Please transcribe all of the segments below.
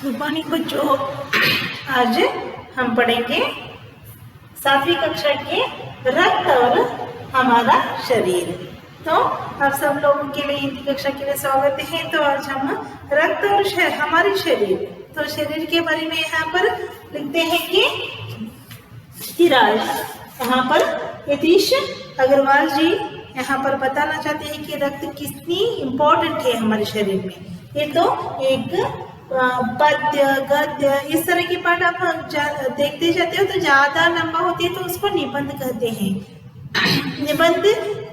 Good morning बच्चों। आज हम पढ़ेंगे 7वीं कक्षा के रक्त और हमारा शरीर। तो आप सब लोगों के लिए हिंदी कक्षा के लिए स्वागत है। तो आज हम रक्त और हमारे शरीर, तो शरीर के बारे में यहाँ पर लिखते हैं कि धीराज। यहाँ पर यतीश अग्रवाल जी यहाँ पर बताना चाहते हैं कि रक्त कितनी इम्पोर्टेंट है हमारे शरीर में। ये तो एक पद्य गद्य इस तरह के पाठ आप देखते जाते हो तो ज्यादा लंबा होती है तो उसको निबंध कहते हैं। निबंध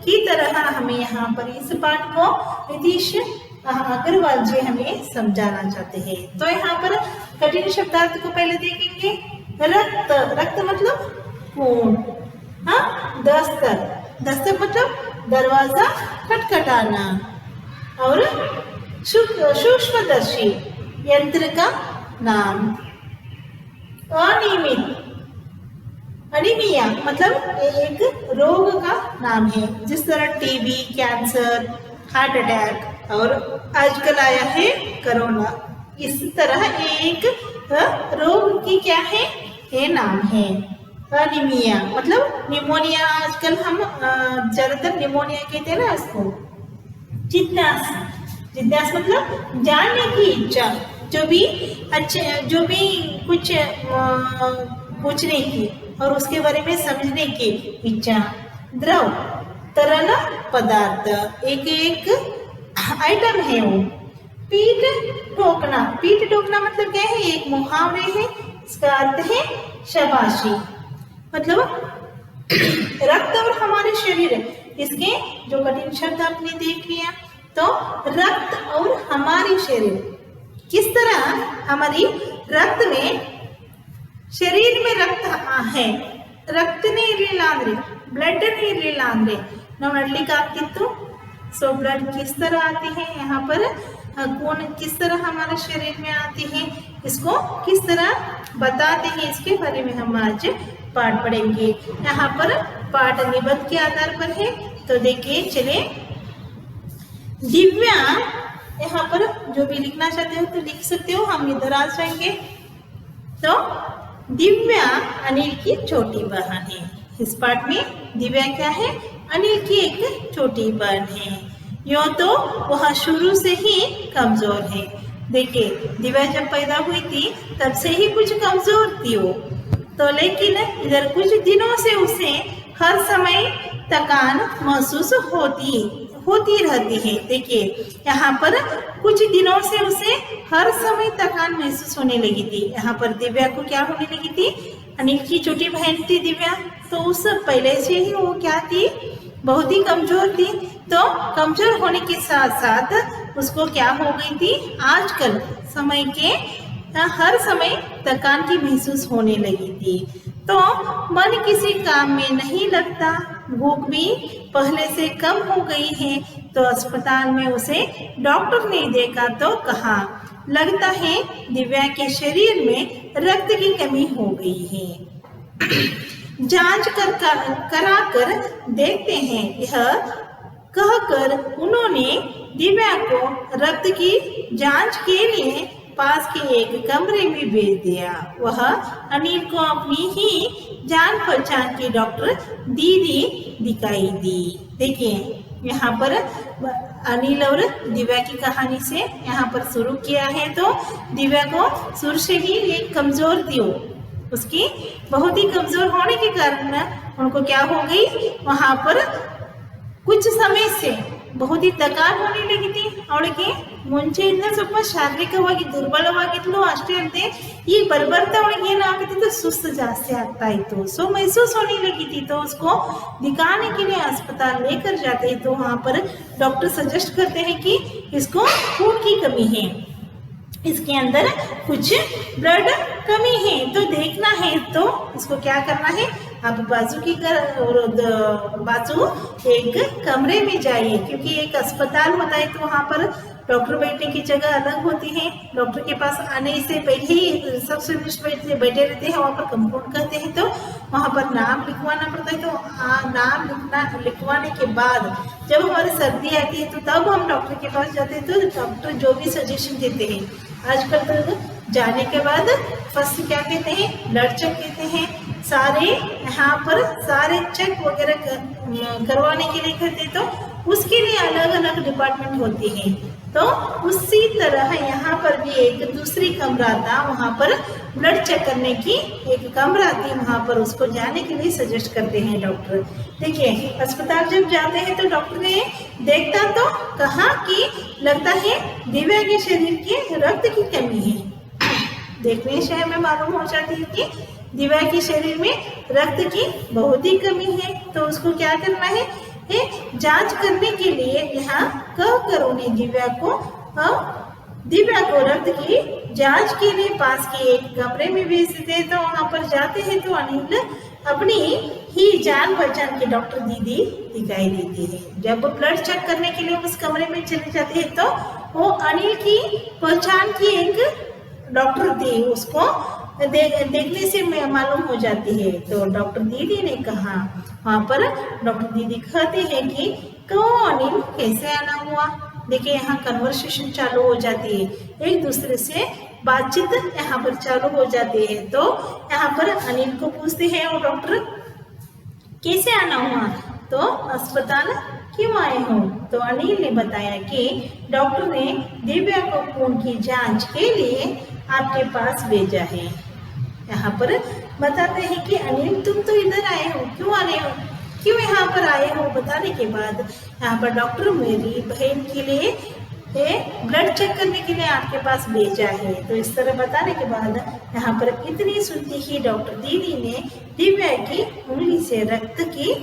की तरह हमें यहाँ पर इस पाठ को यतीश अग्रवाल जी हमें समझाना चाहते हैं। तो यहाँ पर कठिन शब्दार्थ को पहले देखेंगे। रक्त, रक्त मतलब खून। हाँ, दस्तक, दस्तक मतलब दरवाजा खटखटाना। और सूक्ष्मदर्शी यंत्र का नाम। अनियमित, अनीमिया मतलब एक रोग का नाम है, जिस तरह टीबी, कैंसर, हार्ट अटैक और आजकल आया है कोरोना। इस तरह एक रोग की क्या है, ये नाम है अनीमिया। मतलब निमोनिया, आजकल हम ज्यादातर निमोनिया कहते हैं ना उसको। जिज्ञासा, जिज्ञासा मतलब जानने की इच्छा, जो भी कुछ पूछने की और उसके बारे में समझने की इच्छा। द्रव, तरल पदार्थ, एक आइटम है वो। पीठ ठोकना, पीठ ठोकना मतलब क्या है, एक मुहावरे है, इसका अर्थ है शाबाशी। मतलब रक्त और हमारे शरीर, इसके जो कठिन शब्द आपने देख लिया। तो रक्त और हमारी शरीर, किस तरह हमारी रक्त में, शरीर में रक्त है, रक्त ನೀರಿಲ್ಲ ಅಂದ್ರೆ ब्लड ನೀರಿಲ್ಲ ಅಂದ್ರೆ ನಾವು ನಡ್ಲಿಕ್ಕೆ ಆಗ್ತಿತ್ತು। सो ब्लड किस तरह आते हैं, यहाँ पर खून किस तरह हमारे शरीर में आते हैं, इसको किस तरह बताते हैं, इसके बारे में हम आज पाठ पढ़ेंगे। यहाँ पर पाठ निबंध के आधार पर है। तो देखिए चले। दिव्या, यहाँ पर जो भी लिखना चाहते हो तो लिख सकते हो, हम इधर आ जाएंगे। तो दिव्या अनिल की छोटी बहन है। इस पाठ में दिव्या क्या है, अनिल की एक छोटी बहन है। यूं तो वह शुरू से ही कमजोर है। देखिए दिव्या जब पैदा हुई थी तब से ही कुछ कमजोर थी वो तो, लेकिन इधर कुछ दिनों से उसे हर समय थकान महसूस होती रहती है। देखिए यहाँ पर कुछ दिनों से उसे हर समय थकान महसूस होने लगी थी। यहाँ पर दिव्या को क्या होने लगी थी, अनिल की छोटी बहन थी दिव्या, तो उस पहले से ही वो क्या थी, बहुत ही कमजोर थी। तो कमजोर होने के साथ साथ उसको क्या हो गई थी, आजकल समय के हर समय थकान की महसूस होने लगी थी। तो मन किसी काम में नहीं लगता, भूख भी पहले से कम हो गई है। तो अस्पताल में उसे डॉक्टर ने देखा तो कहा, लगता है दिव्या के शरीर में रक्त की कमी हो गई है। जांच कराकर देखते हैं, यह कहकर उन्होंने दिव्या को रक्त की जांच के लिए पास के एक कमरे में भेज दिया। वह अनिल को अपनी ही जान पहचान की डॉक्टर दीदी दिखाई दी। देखिए यहाँ पर अनिल और दिव्या की कहानी से यहाँ पर शुरू किया है। तो दिव्या को शुरू से ही एक कमजोर थी वो, उसकी बहुत ही कमजोर होने के कारण उनको क्या हो गई, वहां पर कुछ समय से बहुत ही थकान होने लगी थी। ಅವಳಿಗೆ ಮುಂಚೆಯಿಂದ ಸ್ವಲ್ಪ ಶಾರೀರಿಕವಾಗಿ ದುರ್ಬಲವಾಗಿದ್ಲು ಅಷ್ಟೇ ಅಂತೆ, ಈ ಬರ್ಬರ್ತಾ ಅವಳಿಗೆ ಏನಾಗುತ್ತಿತ್ತು, ಸುಸ್ತು ಜಾಸ್ತಿ ಆಗ್ತಾ ಇತ್ತು। सो महसूस होने लगी थी। तो उसको दिखाने के लिए अस्पताल लेकर जाते हैं। तो वहाँ पर डॉक्टर सजेस्ट करते हैं कि इसको खून की कमी है, इसके अंदर कुछ ब्लड कमी है, तो देखना है। तो इसको क्या करना है, आप बाजू एक कमरे में जाइए, क्योंकि एक अस्पताल होता है तो वहाँ पर डॉक्टर बैठने की जगह अलग होती है। डॉक्टर के पास आने से पहले ही सब स्पेशलिस्ट बैठे रहते हैं, वहाँ पर कंपाउंड कहते हैं। तो वहाँ पर नाम लिखवाना पड़ता है। तो नाम लिखवाने के बाद जब हमारी सर्दी आती है तो तब हम डॉक्टर के पास जाते हैं। तो डॉक्टर जो भी सजेशन देते हैं, आजकल तो जाने के बाद फर्स्ट क्या कहते हैं, ब्लड चेक कहते हैं। सारे यहाँ पर सारे चेक वगैरह करवाने के लिए कहते हैं, तो उसके लिए अलग अलग डिपार्टमेंट होती है। तो उसी तरह यहाँ पर भी एक दूसरी कमरा था, वहाँ पर ब्लड चेक करने की एक कमरा थी, वहाँ पर उसको जाने के लिए सजेस्ट करते हैं डॉक्टर। देखिए अस्पताल जब जाते हैं तो डॉक्टर ने देखता तो कहा कि लगता है दिव्या के शरीर के रक्त की कमी है। देखने से हमें मालूम हो जाती है कि दिव्या के शरीर में रक्त की बहुत ही कमी है। तो उसको क्या करना है, जांच करने के लिए यहाँ कहकर उन्हें दिव्या को रक्त की जांच के लिए पास के एक कमरे में भेजते हैं। तो वहां पर जाते हैं तो अनिल अपनी ही जान पहचान के डॉक्टर दीदी दिखाई देती है। जब वो ब्लड चेक करने के लिए उस कमरे में चले जाते हैं तो वो अनिल की पहचान की एक डॉक्टर थी, उसको देखने से मालूम हो जाती है। तो डॉक्टर दीदी ने कहा, वहाँ पर डॉक्टर दीदी कहती है कि कौन अनिल कैसे आना हुआ। देखिए यहाँ कन्वर्सेशन चालू हो जाती है, एक दूसरे से बातचीत यहाँ पर चालू हो जाती है। तो यहाँ पर अनिल को पूछते हैं वो डॉक्टर, कैसे आना हुआ, तो अस्पताल क्यों आए हो। तो अनिल ने बताया कि डॉक्टर ने दिव्या को खून की जांच के लिए आपके पास भेजा है। यहाँ पर बताते हैं कि अनिल तुम तो इधर आए हो, क्यों आ रहे हो, क्यों यहाँ पर आए हो। बताने के बाद यहाँ पर डॉक्टर मेरी बहन के लिए ब्लड चेक करने के लिए आपके पास भेजा है। तो इस तरह बताने के बाद यहाँ पर इतनी सुनती ही डॉक्टर दीदी ने दिव्या की उंगली से रक्त की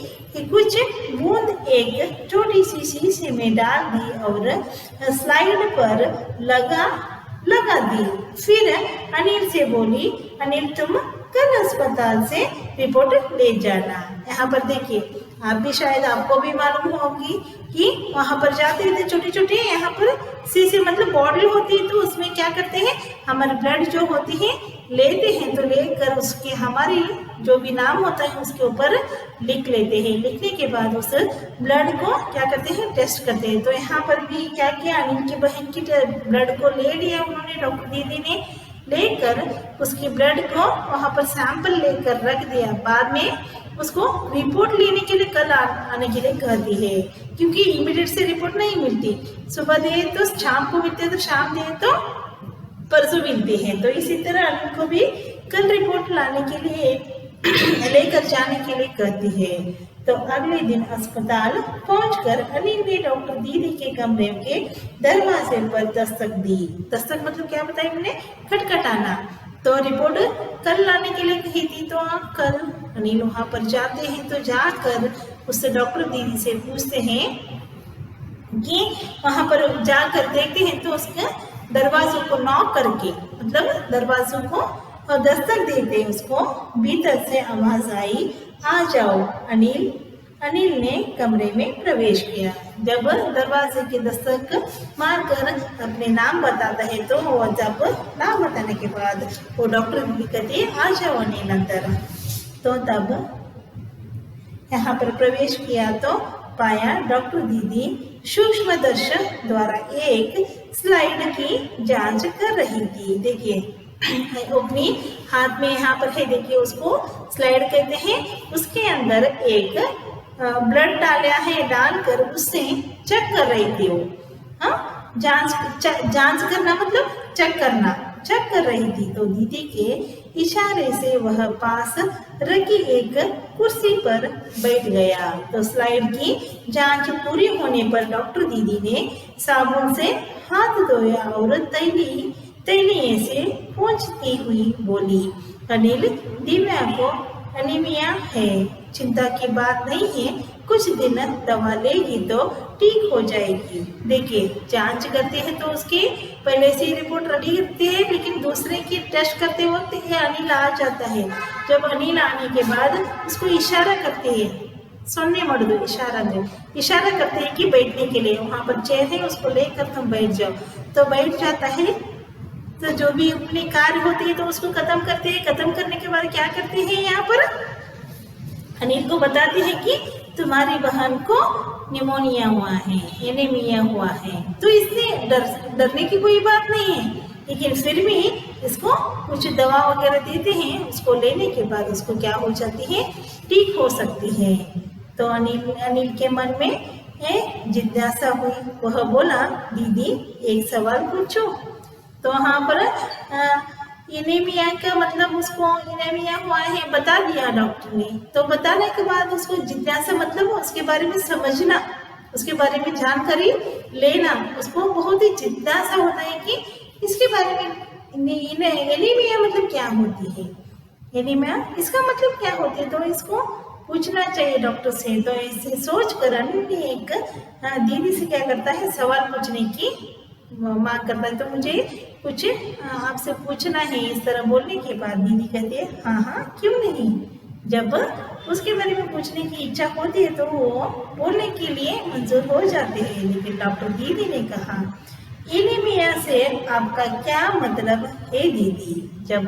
कुछ बूंद एक छोटी सी शीशी में डाल दी और स्लाइड पर लगा दी। फिर अनिल से बोली, अनिल तुम कल अस्पताल से रिपोर्ट ले जाना। यहाँ पर देखिए आप भी शायद आपको भी मालूम होगी कि वहां पर जाते हुए छोटे छोटे यहाँ पर शीशे मतलब बॉटल होती है, तो उसमें क्या करते हैं हमारे ब्लड जो होती है लेते हैं, तो लेकर उसके हमारी जो भी नाम होता है उसके ऊपर लिख लेते हैं। लिखने के बाद उस ब्लड को क्या करते हैं टेस्ट करते हैं। तो यहाँ पर भी क्या किया, अनिल की बहन की ब्लड को ले लिया उन्होंने, डॉक्टर दीदी ने लेकर उसकी ब्लड को वहां पर सैंपल लेकर रख दिया। बाद में उसको रिपोर्ट लेने के लिए कल आने के लिए कहती है, क्योंकि इमीडिएट से रिपोर्ट नहीं मिलती, सुबह दे तो शाम को मिलती है, तो शाम दे तो परसों मिलती है। तो इसी तरह अनिल को भी कल रिपोर्ट लाने के लिए लेकर जाने के लिए कहती है। तो अगले दिन अस्पताल पहुंचकर अनिल ने डॉक्टर दीदी के कमरे के दरवाजे पर दस्तक दी। दस्तक मतलब क्या बताया मैंने, खटखटाना। तो रिपोर्ट कल लाने के लिए कही थी, तो कल अनिल वहां पर जाते हैं। तो जाकर उससे डॉक्टर दीदी से पूछते हैं कि वहां पर जाकर देखते हैं तो उसके दरवाजों को नॉक करके मतलब दरवाजों को और दस्तक देते उसको भीतर से आवाज आई, आ जाओ। अनिल ने कमरे में प्रवेश किया। जब दरवाजे की दस्तक मारकर अपने नाम बताता है, तो वो जब नाम बताने के बाद वो डॉक्टर भी कहती है, आ जाओ अनिल अंदर। तो तब यहाँ पर प्रवेश किया तो पाया डॉक्टर दीदी सूक्ष्मदर्शी द्वारा एक स्लाइड की जांच कर रही थी। देखिए अपनी हाथ में यहाँ पर है, देखिए उसको स्लाइड कहते हैं। उसके अंदर एक ब्लड डाला है, डालकर उससे चेक कर रही थी वो। हाँ, जांच करना मतलब चेक करना, चेक कर रही थी। तो दीदी के इशारे से वह पास रखी एक कुर्सी पर बैठ गया। तो स्लाइड की जांच पूरी होने पर डॉक्टर दीदी ने साबुन से हाथ धोया और तैलीय से पोंछती हुई बोली, अनिल दिव्या को एनीमिया है, चिंता की बात नहीं है, कुछ दिन दवा लेगी तो ठीक हो जाएगी। देखिए जांच करते हैं तो उसके पहले से रिपोर्ट रेडी करते हैं, लेकिन दूसरे की टेस्ट करते वक्त अनिल आ जाता है। जब अनिल आने के बाद उसको इशारा करते हैं, सुनने मत दो, इशारा करते हैं कि बैठने के लिए, वहां पर चेयर है उसको लेकर तुम बैठ जाओ। तो बैठ जाता है। तो जो भी अपनी कार्य होती है तो उसको खत्म करते हैं। खत्म करने के बाद क्या करते हैं, यहाँ पर अनिल को बताते हैं कि तुम्हारी बहन को निमोनिया हुआ है, एनीमिया हुआ है। तो इससे डरने की कोई बात नहीं है, ये लेकिन फिर भी इसको कुछ दवा वगैरह देते हैं, उसको लेने के बाद उसको क्या हो जाती है, ठीक हो सकती है। तो अनिल के मन में जिज्ञासा हुई, वह बोला दीदी एक सवाल पूछो। तो वहाँ पर एनीमिया का मतलब उसको एनीमिया हुआ है बता दिया डॉक्टर ने। तो बताने के बाद उसको जिज्ञासा मतलब उसके बारे में समझना, उसके बारे में जानकारी लेना, उसको बहुत ही जिज्ञासा होता है कि इसके बारे में एनीमिया मतलब क्या होती है, एनीमिया इसका मतलब क्या होती है, तो इसको पूछना चाहिए डॉक्टर से। तो इसे सोच कर अनिल ने एक दीदी से क्या करता है, सवाल पूछने की मांग करता है। तो मुझे कुछ आपसे पूछना है, इस तरह बोलने के बाद दीदी कहती है हाँ हाँ क्यों नहीं। जब उसके बारे में पूछने की इच्छा होती है तो वो बोलने के लिए मंजूर हो जाते हैं। लेकिन डॉक्टर दीदी ने कहा एनीमिया से आपका क्या मतलब है दीदी। जब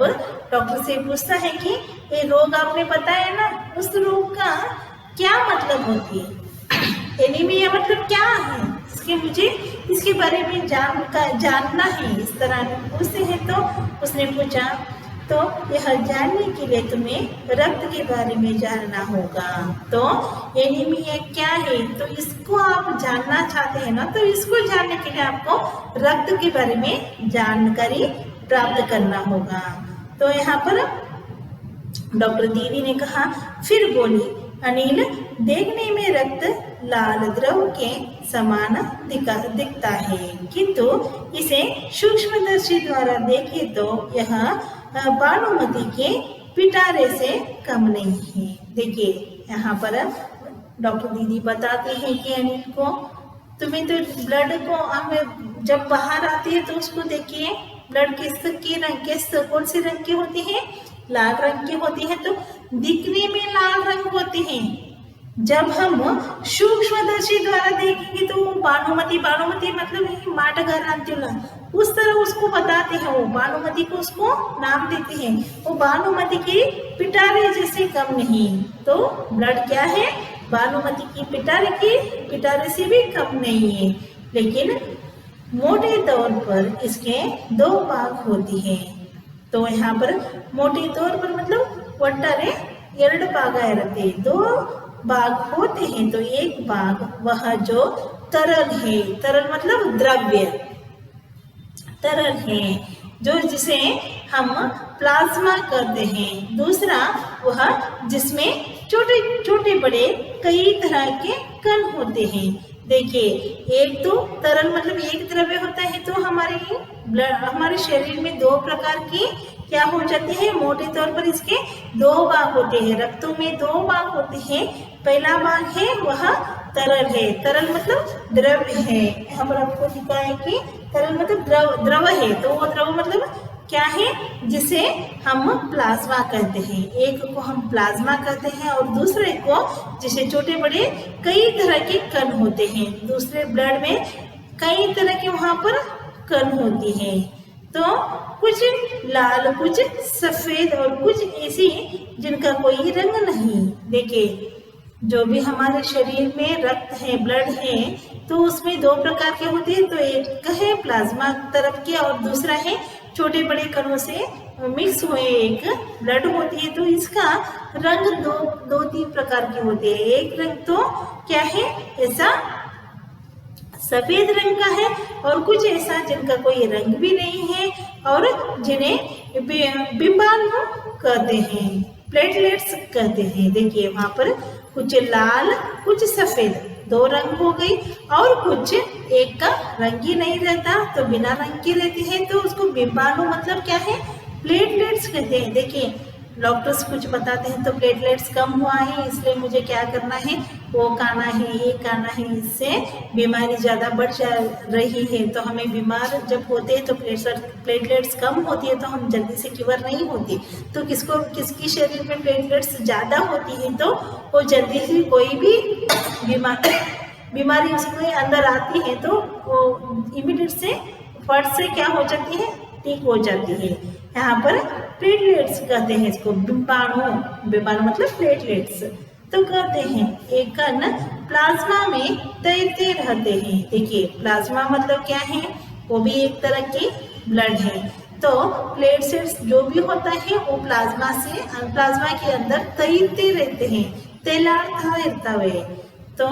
डॉक्टर से पूछता है कि ये रोग आपने बताया ना, उस रोग का क्या मतलब होती है, एनीमिया मतलब क्या है, मुझे इसके बारे में जानना है। इस तरह पूछते हैं तो उसने पूछा तो यह जानने के लिए तुम्हें रक्त के बारे में जानना होगा। तो एनीमिया क्या है, तो इसको आप जानना चाहते हैं ना, तो इसको जानने के लिए आपको रक्त के बारे में जानकारी प्राप्त करना होगा। तो यहाँ पर डॉक्टर दीदी ने कहा, फिर बोली अनिल देखने में रक्त लाल द्रव के समान दिखता है, किंतु इसे सूक्ष्मदर्शी द्वारा देखे तो यह बानुमती के पिटारे से कम नहीं है। देखिए यहाँ पर डॉक्टर दीदी बताते हैं कि अनिल को तुम्हें तो ब्लड को हमें जब बाहर आती है तो उसको देखिए ब्लड किस रंग के कौन से रंग के होते हैं, लाल रंग के होते हैं। तो दिखने में लाल रंग होते हैं, जब हम सूक्ष्मदर्शी द्वारा देखेंगे तो वो बानुमती मतलब माटगार अंत्युला उस तरह उसको बताते हैं, वो बानुमती को उसको नाम देते हैं, वो बानुमती के पिटारे जैसे कम नहीं। तो ब्लड क्या है, बानुमती की पिटारे से भी कम नहीं है। लेकिन मोटे तौर पर इसके दो भाग होती हैं। तो यहाँ पर मोटे तौर पर मतलब ಒಟ್ಟಾರೆ ಎರಡು ಭಾಗ ಇರುತ್ತೆ, दो भाग होते हैं। तो एक भाग वह जो तरल है, तरल मतलब द्रव्य, तरल है जो जिसे हम प्लाज्मा कहते हैं। दूसरा वह जिसमें छोटे छोटे बड़े कई तरह के कण होते हैं। देखिए एक तो तरल मतलब एक द्रव्य होता है, तो हमारे शरीर में दो प्रकार की क्या हो जाते हैं, मोटे तौर पर इसके दो भाग होते हैं, रक्तों में दो भाग होते हैं। पहला भाग है वह तरल है, तरल मतलब द्रव्य है। यहाँ पर आपको लिखा है कि तरल मतलब द्रव है, तो वो द्रव मतलब क्या है, जिसे हम प्लाज्मा कहते हैं। एक को हम प्लाज्मा कहते हैं और दूसरे को जिसे छोटे बड़े कई तरह के कण होते हैं। दूसरे ब्लड में कई तरह के वहाँ पर कण होती हैं, तो कुछ लाल कुछ सफेद और कुछ ऐसी जिनका कोई रंग नहीं। देखिए जो भी हमारे शरीर में रक्त है, ब्लड है, तो उसमें दो प्रकार के होते हैं। तो एक है प्लाज्मा तरफ के और दूसरा है छोटे बड़े कणों से मिक्स हुए एक ब्लड होती है। तो इसका रंग दो तीन प्रकार के होते हैं। एक रंग तो क्या है, ऐसा सफेद रंग का है और कुछ ऐसा जिनका कोई रंग भी नहीं है और जिन्हें बिंबाणु कहते हैं, प्लेटलेट्स कहते हैं। देखिए वहां पर कुछ लाल कुछ सफेद दो रंग हो गई और कुछ एक का रंग ही नहीं रहता, तो बिना रंग के रहते हैं, तो उसको बिंबाणु मतलब क्या है, प्लेटलेट्स कहते हैं। देखिए डॉक्टर्स कुछ बताते हैं तो प्लेटलेट्स कम हुआ है इसलिए मुझे क्या करना है, वो खाना है, ये खाना है, इससे बीमारी ज़्यादा बढ़ जा रही है। तो हमें बीमार जब होते हैं तो प्लेटलेट्स कम होती है तो हम जल्दी से क्योर नहीं होते। तो किसकी शरीर में प्लेटलेट्स ज़्यादा होती है तो वो जल्दी से कोई भी बीमारी उसके अंदर आती है तो वो इमीडिएट से फट से क्या हो जाती है, ठीक हो जाती है। यहाँ पर प्लेटलेट्स कहते हैं इसको, बिंबाणु मतलब प्लेटलेट्स। तो कहते हैं एक कण प्लाज्मा में तैरते रहते हैं। देखिए प्लाज्मा मतलब क्या है, वो भी एक तरह की ब्लड है। तो प्लेटलेट्स जो भी होता है वो प्लाज्मा के अंदर तैरते रहते हैं, तैलाता रहता है। तो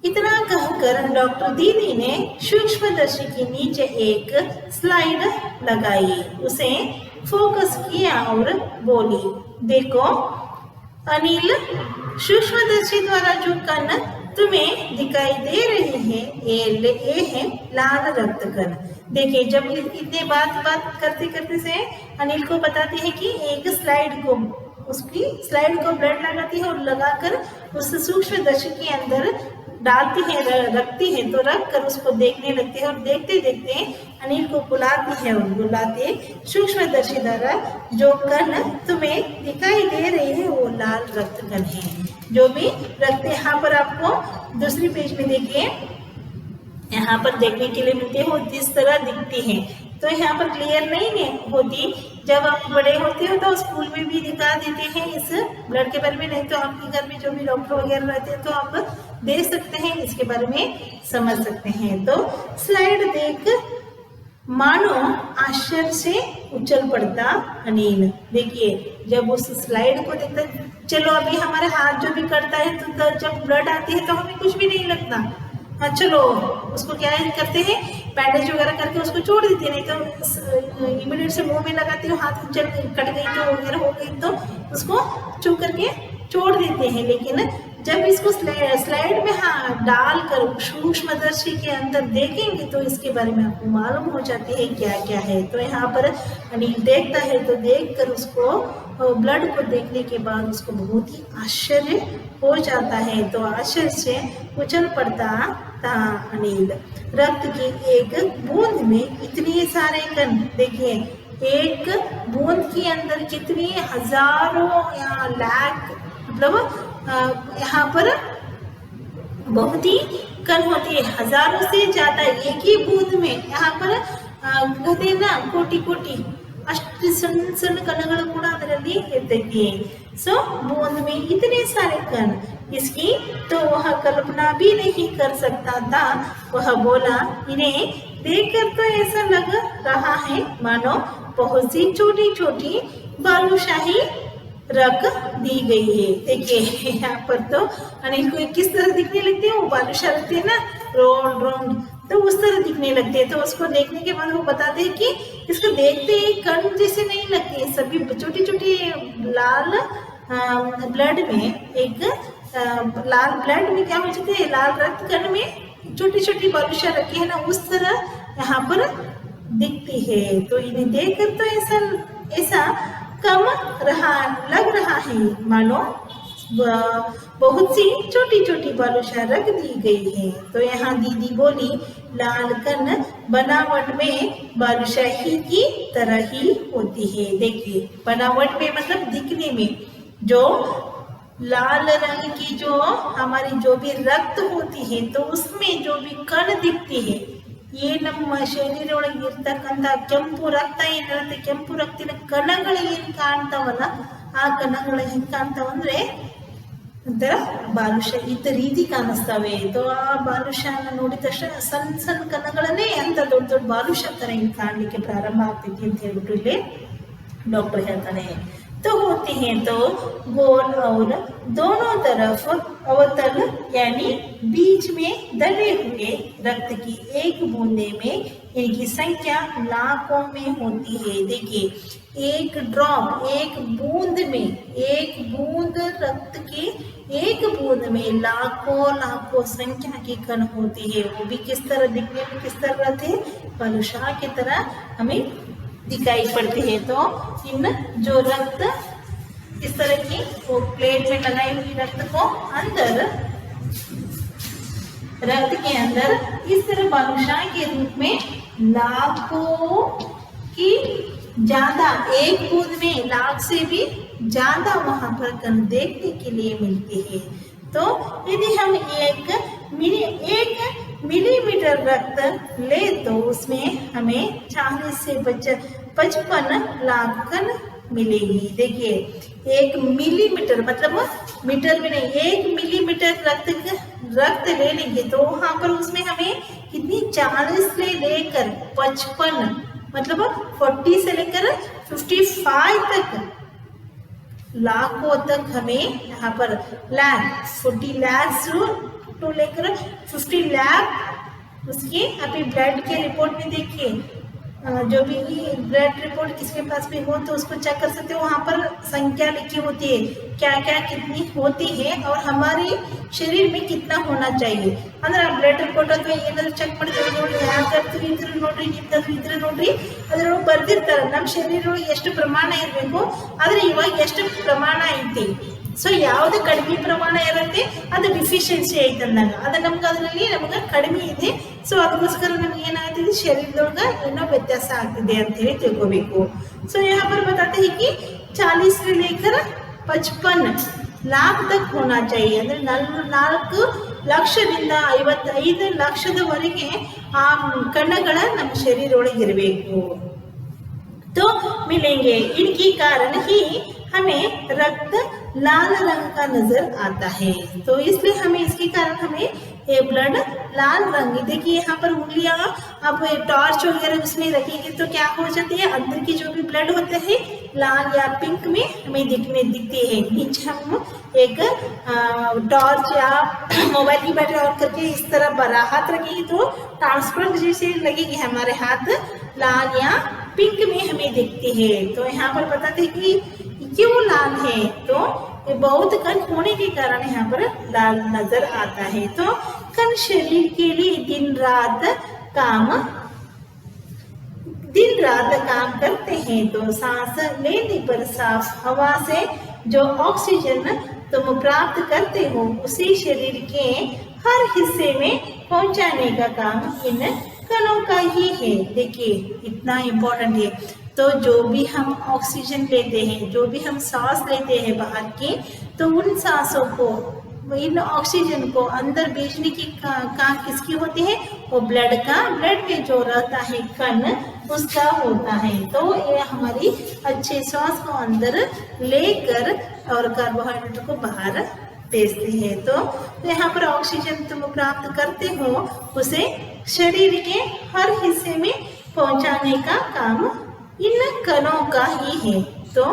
इतना कहकर डॉक्टर दीदी ने सूक्ष्मदर्शी के नीचे एक स्लाइड लगाई, उसे फोकस किया और बोली, देखो अनिल, सूक्ष्मदर्शी द्वारा जो कण तुम्हें दिखाई दे रहे हैं ये है लाल रक्त कण। देखिए, जब इतने बात करते करते से अनिल को बताते हैं कि एक उसकी स्लाइड को ब्लड लगाती है और लगाकर उस सूक्ष्मदर्शी के अंदर डालती है, रखती है, तो रख कर उसको देखने लगते हैं और देखते देखते अनिल को बुलाती है और बुलाते सूक्ष्मदर्शी द्वारा जो कण तुम्हें दिखाई दे रहे हैं वो लाल रक्त कण है। जो भी रक्त यहाँ पर आपको दूसरी पेज में देखिए, यहाँ पर देखने के लिए मिलते हो जिस तरह दिखती है। तो यहाँ पर क्लियर नहीं होती, जब आप बड़े होते हो तो स्कूल में भी दिखा देते हैं इस ब्लड के बारे में, नहीं तो आपके घर में जो भी डॉक्टर वगैरह रहते हैं तो आप देख सकते हैं, इसके बारे में समझ सकते हैं। तो स्लाइड देख मानो आश्चर्य से उछल पड़ता अनिल। देखिए, जब उस स्लाइड को देखता, चलो अभी हमारे हाथ जो भी करता है तो जब ब्लड आती है तो हमें कुछ भी नहीं लगता, हाँ चलो उसको क्या करते हैं, बैंडेज वगैरह करके उसको छोड़ देते हैं, नहीं तो इमीडिएट से मुंह में लगाते हो, हाथ चल कट गई तो वगैरह हो गई तो उसको चू करके छोड़ देते हैं। लेकिन जब इसको स्लाइड में डालकर सूक्ष्मदर्शी के अंदर देखेंगे तो इसके बारे में आपको मालूम हो जाती है क्या क्या है। तो यहाँ पर अनिल देखता है, तो देखकर उसको ब्लड को देखने के बाद उसको बहुत ही आश्चर्य हो जाता है। तो आश्चर्य से उछल पड़ता था अनिल। रक्त की एक बूंद में इतने सारे कण, देखिए एक बूंद के अंदर कितनी हजारों या लाख, मतलब यहाँ पर बहुत ही कण होती है, हजारों से ज्यादा एक ही बूंद में। यहाँ पर कहते हैं ना कोटि कोटि अಷ್ಟು ಸಣ್ಣ ಸಣ್ಣ ಕಣಗಳು ಕೂಡ ಅದರಲ್ಲಿ ಇರ್ತೈತಿ। सो बूंद में इतने सारे कण, इसकी तो वह कल्पना भी नहीं कर सकता था। वह बोला, इन्हें देखकर तो ऐसा लग रहा है मानो बहुत सी छोटी छोटी बालूशाही रख दी गई है। देखिए यहाँ पर तो अनिल को किस तरह दिखने लगते हैं, वो बालूशाह लगते हैं ना, राउंड राउंड, तो उस तरह दिखने लगते हैं। तो उसको देखने के बाद वो बताते हैं कि इसको देखते ही कण जैसे नहीं लगते, सभी छोटी छोटी लाल ब्लड में लाल ब्लड में क्या हो जाते हैं, लाल रक्त कण में छोटी छोटी बालूशाह रखी है ना, उस तरह यहाँ पर दिखती है। तो इन्हें देखकर तो ऐसा कम लग रहा है मानो बहुत सी छोटी छोटी बालूशाह रख दी गई है। तो यहाँ दीदी बोली, लाल कण बनावट में बालूशाही की तरह ही होती है। देखिए बनावट में मतलब दिखने में, जो लाल रंग की जो हमारी जो भी रक्त होती है तो उसमें जो भी कण दिखती है, ये ನಮ್ಮ ಶರೀರ ಒಳಗೆ ಇರ್ತಕ್ಕಂಥ ಕೆಂಪು ರಕ್ತ ಏನಿರುತ್ತೆ, ಕೆಂಪು ರಕ್ತಿನ ಕಣಗಳು ಏನು ಕಾಣ್ತಾವಲ್ಲ, ಆ ಕಣಗಳು ಹೆಂಗೆ ಕಾಣ್ತಾವಂದ್ರೆ ಒಂಥರ ಬಾಲುಷಾ ಇದ್ದ ರೀತಿ ಕಾಣಿಸ್ತವೆ। तो ಆ ಬಾಲುಷಾನ ನೋಡಿದ ತಕ್ಷಣ ಸಣ್ಣ ಸಣ್ಣ ಕಣಗಳನ್ನೇ ಅಂತ ದೊಡ್ಡ ದೊಡ್ಡ ಬಾಲುಷಾ ತರ ಹಿಂಗೆ ಕಾಣಲಿಕ್ಕೆ ಪ್ರಾರಂಭ ಆಗ್ತೈತಿ ಅಂತ ಹೇಳ್ಬಿಟ್ಟು ಇಲ್ಲಿ ಡಾಕ್ಟರ್ ಹೇಳ್ತಾನೆ। तो होते हैं तो गोल और दोनों तरफ अवतल यानी बीच में दबे हुए रक्त की एक बूंदे में इनकी संख्या लाखों में होती है। देखिए एक ड्रॉप, एक बूंद में, एक बूंद रक्त की एक बूंद में लाखों लाखों संख्या की कण होती है। वो भी किस तरह दिखने में किस तरह रहते हैं, बालूशाह की तरह हमें दिखाई पड़ते हैं। तो इन जो रक्त इस तरह की वो प्लेट में लगाई हुई रक्त को अंदर, रक्त के अंदर इस तरह बालूशाह के रूप में लाखों की ज्यादा, एक बूंद में लाख से भी ज्यादा वहां पर कण देखने के लिए मिलती है। तो यदि हम एक मिलीमीटर रक्त ले तो उसमें हमें 40 से 55 लाख कण मिलेगी। देखिए 1 मिलीमीटर मतलब मीटर में नहीं, 1 मिलीमीटर रक्त रक्त ले लेंगे तो वहां पर उसमें हमें कितनी 40 से लेकर 55 मतलब 40 से लेकर 55 तक लाखों तक हमें यहाँ पर लाख 40 लाख टू लेकर 50 लाख उसके अभी ब्लड के रिपोर्ट में देखिए जो भी ब्लड रिपोर्ट किसके पास भी हो तो उसको चेक कर सकते हो। वहाँ पर संख्या लिखी होती है क्या क्या कितनी होती है और हमारे शरीर में कितना होना चाहिए। ಅಂದ್ರೆ ಆ ಬ್ಲಡ್ ರಿಪೋರ್ಟ್ ಅಥವಾ ಏನಾದರೂ ಚೆಕ್ ಮಾಡ್ತೀವಿ ನೋಡಿ ಯಾಕಂದ್ರೆ ಇದ್ರ ನೋಡ್ರಿ ಇಂಥದ್ದು ಇದ್ರ ನೋಡ್ರಿ ಅದ್ರೊಳಗೆ ಬರ್ದಿರ್ತಾರೆ ನಮ್ಮ ಶರೀರದೊಳಗೆ ಎಷ್ಟು ಪ್ರಮಾಣ ಇರಬೇಕು ಆದರೆ ಇವಾಗ ಎಷ್ಟು ಪ್ರಮಾಣ ಐತಿ ಸೊ ಯಾವುದು ಕಡಿಮೆ ಪ್ರಮಾಣ ಇರುತ್ತೆ ಅದು ಡಿಫಿಷಿಯನ್ಸಿ ಐತೆ ಅಂದಾಗ ಅದು ನಮ್ಗೆ ಅದರಲ್ಲಿ ನಮ್ಗೆ ಕಡಿಮೆ ಇದೆ ಸೊ ಅದಕ್ಕೋಸ್ಕರ ನಮ್ಗೆ ಏನಾಗ್ತಿದೆ ಶರೀರದೊಳಗೆ ಏನೋ ವ್ಯತ್ಯಾಸ ಆಗ್ತಿದೆ ಅಂತ ಹೇಳಿ ತಿಳ್ಕೋಬೇಕು। ಸೊ यहाँ पर बताते हैं कि 40 से लेकर 55 लाख तक होना चाहिए ಅಂದ್ರೆ 4 ಲಕ್ಷದಿಂದ 55 ಲಕ್ಷದವರೆಗೆ ಆ ಕಣಗಳ ನಮ್ಮ ಶರೀರ ಒಳಗೆ ಇರಬೇಕು। तो मिलेंगे इनके कारण ही हमें रक्त लाल रंग का नजर आता है। तो इसलिए हमें इसके कारण हमें ये ब्लड लाल रंग देखिए यहाँ पर उंगलियां अब टॉर्च वगैरह उसमें रखेंगे तो क्या हो जाती है अंदर की जो भी ब्लड होता है लाल या पिंक में हमें दिखती है। नीचे हम एक टॉर्च या मोबाइल की बैटरी ऑन करके इस तरह बड़ा हाथ रखेंगे तो ट्रांसपेरेंट जैसे लगेगी हमारे हाथ लाल या पिंक में हमें दिखती है। तो यहाँ पर बताते हैं कि क्यों लाल है तो ये बहुत कण होने के कारण यहाँ पर लाल नजर आता है। तो कण शरीर के लिए दिन रात काम करते हैं। तो सांस लेने पर साफ हवा से जो ऑक्सीजन तुम प्राप्त करते हो उसी शरीर के हर हिस्से में पहुंचाने का काम इन कणों का ही है। देखिए इतना इम्पोर्टेंट है। तो जो भी हम ऑक्सीजन लेते हैं जो भी हम सांस लेते हैं बाहर की तो उन सांसों को इन ऑक्सीजन को अंदर भेजने की काम किसकी होती है वो ब्लड का ब्लड में जो रहता है कण उसका होता है। तो ये हमारी अच्छे श्वास को अंदर लेकर और कार्बोहाइड्रेट को बाहर भेजते हैं। तो यहाँ पर ऑक्सीजन तुम प्राप्त करते हो उसे शरीर के हर हिस्से में पहुंचाने का काम इन कणों का ही है। तो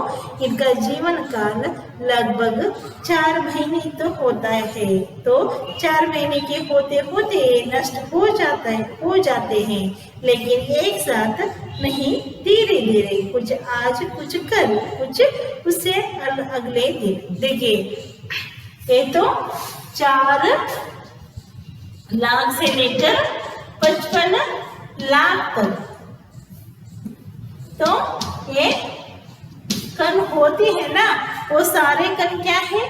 इनका जीवन काल लगभग 4 महीने तो होता है। तो 4 महीने के होते होते नष्ट हो जाते हैं लेकिन एक साथ नहीं धीरे धीरे कुछ आज कुछ कल कुछ उससे अगले दिन। देखिए ये तो 4 लाख से लेकर 55 लाख तक तो ये कण होती है ना वो सारे कण क्या है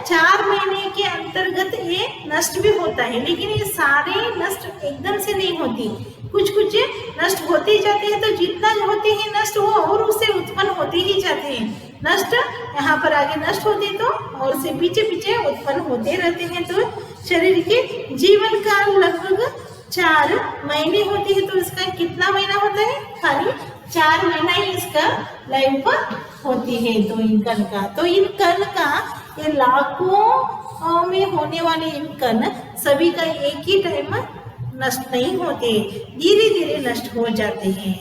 4 महीने के अंतर्गत ये नष्ट भी होता है लेकिन ये सारे नष्ट एकदम से नहीं होती कुछ कुछ नष्ट होते जाते हैं। तो जितना होते हैं नष्ट वो और उससे उत्पन्न होते ही जाते हैं नष्ट यहाँ पर आगे नष्ट होते तो और से पीछे पीछे उत्पन्न होते रहते हैं। तो शरीर के जीवन काल लगभग 4 महीने होती है। तो इसका कितना महीना होता है खाली 4 महीना ही इसका लाइफ होती है। तो इन कण का ये लाखों में होने वाले इन कण सभी का एक ही टाइम नष्ट नहीं होते धीरे धीरे नष्ट हो जाते हैं।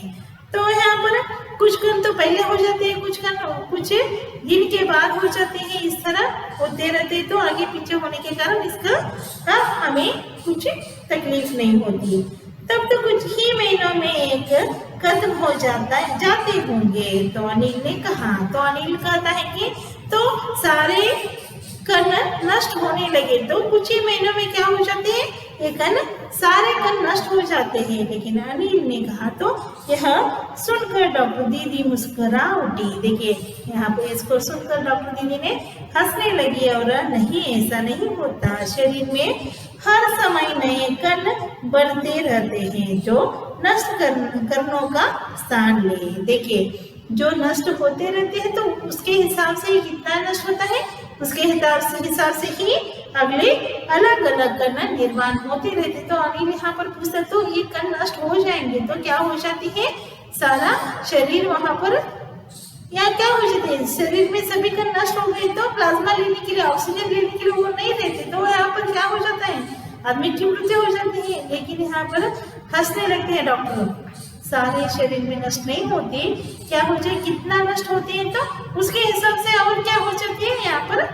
तो यहाँ पर कुछ कण तो पहले हो जाते हैं कुछ कण कुछ दिन के बाद हो जाते हैं इस तरह होते रहते हैं। तो आगे पीछे होने के कारण इसका हमें कुछ तकलीफ नहीं होती। तब तो कुछ ही महीनों में एक खत्म हो जाते होंगे। तो अनिल ने कहा तो अनिल कहता है कि तो सारे कण नष्ट होने लगे तो कुछ ही महीनों में क्या हो जाते हैं ये कण सारे कण नष्ट हो जाते हैं। लेकिन अनिल ने कहा तो यह सुनकर डॉक्टर दीदी मुस्कुरा उठी। देखिए यहाँ पे इसको सुनकर डॉक्टर दीदी ने हंसने लगी और नहीं ऐसा नहीं होता शरीर में हर समय नए कण बढ़ते रहते हैं जो नष्ट कणों का स्थान ले। देखिए जो नष्ट होते रहते हैं तो उसके हिसाब से कितना नष्ट होता है उसके हिसाब से ही अगले अलग अलग कण निर्माण होते रहते। तो अनिल यहाँ पर पूछता तो ये कण नष्ट हो जाएंगे तो क्या हो जाती है सारा शरीर वहां पर यहाँ क्या हो जाते हैं, शरीर में सभी का नष्ट हो गए तो प्लाज्मा लेने के लिए, ऑक्सीजन लेने के लिए वो नहीं रहते, तो यहाँ पर क्या हो जाता है, आदमी की मृत्यु हो जाती है। लेकिन यहाँ पर हंसने लगते हैं डॉक्टर, सारे शरीर में नष्ट नहीं होती, क्या हो जाए, कितना नष्ट होती है तो उसके हिसाब से और क्या हो जाती है, यहाँ पर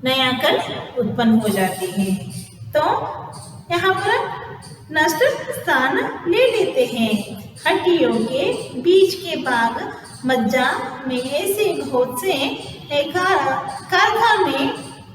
नया कण उत्पन्न हो जाती है। तो यहाँ पर नष्ट स्थान ले लेते हैं। हड्डियों के बीच के भाग मज्जा में ऐसे बहुत से कारखाने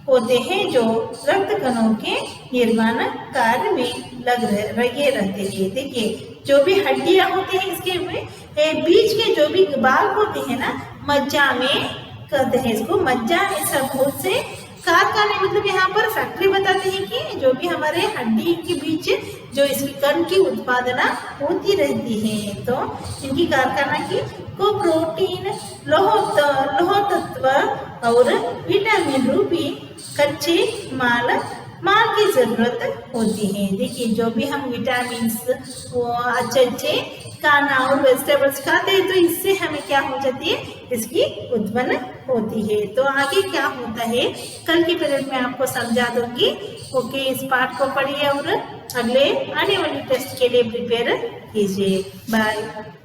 होते हैं जो रक्त कणों के निर्माण कार्य में लगे रहते हैं। देखिए जो भी हड्डियां होती हैं इसके में बीच के जो भी भाग होते हैं ना, मज्जा में कहते हैं इसको, मज्जा ऐसा बहुत से कारखाने, मतलब यहाँ पर फैक्ट्री बताते हैं कि जो भी हमारे हड्डी के बीच जो इसकी कण की उत्पादना होती रहती है, तो इनकी कारखाना की को प्रोटीन, लौह तत्व और विटामिन रूपी कच्चे माल की जरूरत होती है। देखिए जो भी हम विटामिन अच्छे खाना और वेजिटेबल्स खाते हैं तो इससे हमें क्या हो जाती है, इसकी उत्पन्न होती है। तो आगे क्या होता है कल के पीरियड में आपको समझा दूंगी। ओके, इस पार्ट को पढ़िए और अगले आने वाली टेस्ट के लिए प्रिपेयर कीजिए। बाय।